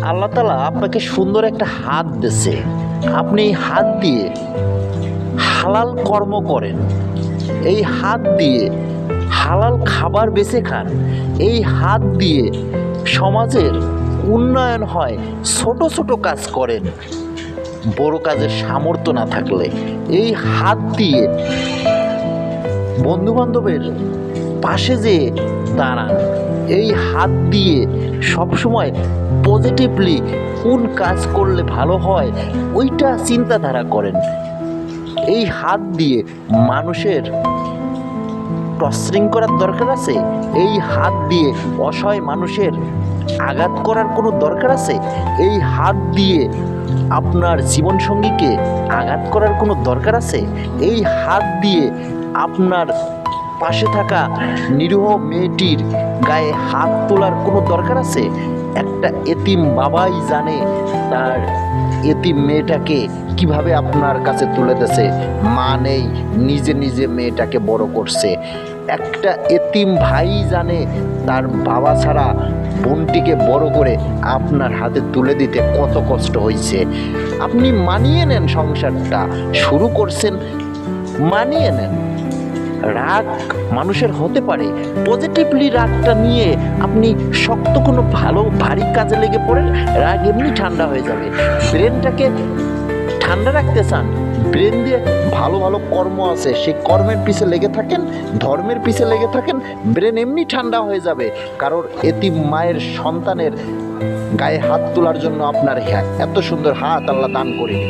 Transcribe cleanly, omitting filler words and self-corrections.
আল্লাহ তাআলা আপনাকে সুন্দর একটা হাত দিয়েছে। আপনি এই হাত দিয়ে হালাল কর্ম করেন, এই হাত দিয়ে হালাল খাবার বেছে খান, এই হাত দিয়ে সমাজের উন্নয়ন হয়। ছোট ছোট কাজ করেন, বড় কাজের সামর্থ্য না থাকলে এই হাত দিয়ে বন্ধুবান্ধবের পাশে যেয়ে দাঁড়ান। এই হাত দিয়ে সবসময় পজিটিভলি কোন কাজ করলে ভালো হয় ওইটা চিন্তাধারা করেন। এই হাত দিয়ে মানুষের টর্চারিং করার দরকার আছে? এই হাত দিয়ে অসহায় মানুষের আঘাত করার কোনো দরকার আছে? এই হাত দিয়ে আপনার জীবনসঙ্গীকে আঘাত করার কোনো দরকার আছে? এই হাত দিয়ে আপনার পাশে থাকা নিরীহ মেয়েটির গায়ে হাত তোলার কোনো দরকার আছে? একটা এতিম বাবাই জানে তার এতিম মেয়েটাকে কিভাবে আপনার কাছে তুলে দিয়েছে। মা নেই, নিজে নিজে মেয়েটাকে বড় করছে। একটা এতিম ভাই জানে তার বাবা ছাড়া বোনটিকে বড় করে আপনার হাতে তুলে দিতে কত কষ্ট হয়েছে। আপনি মানিয়ে নেন, সংসারটা শুরু করছেন, মানিয়ে নেন। রাগ মানুষের হতে পারে, পজিটিভলি রাগটা নিয়ে আপনি শক্ত কোনো ভালো ভারী কাজে লেগে পড়েন, রাগ এমনি ঠান্ডা হয়ে যাবে। ব্রেনটাকে ঠান্ডা রাখতে চান, ব্রেন দিয়ে ভালো ভালো কর্ম আছে সেই কর্মের পিছে লেগে থাকেন, ধর্মের পিছে লেগে থাকেন, ব্রেন এমনি ঠান্ডা হয়ে যাবে। কারণ এতিম মায়ের সন্তানের গায়ে হাত তোলার জন্য আপনার এত সুন্দর হাত আল্লাহ দান করেনি।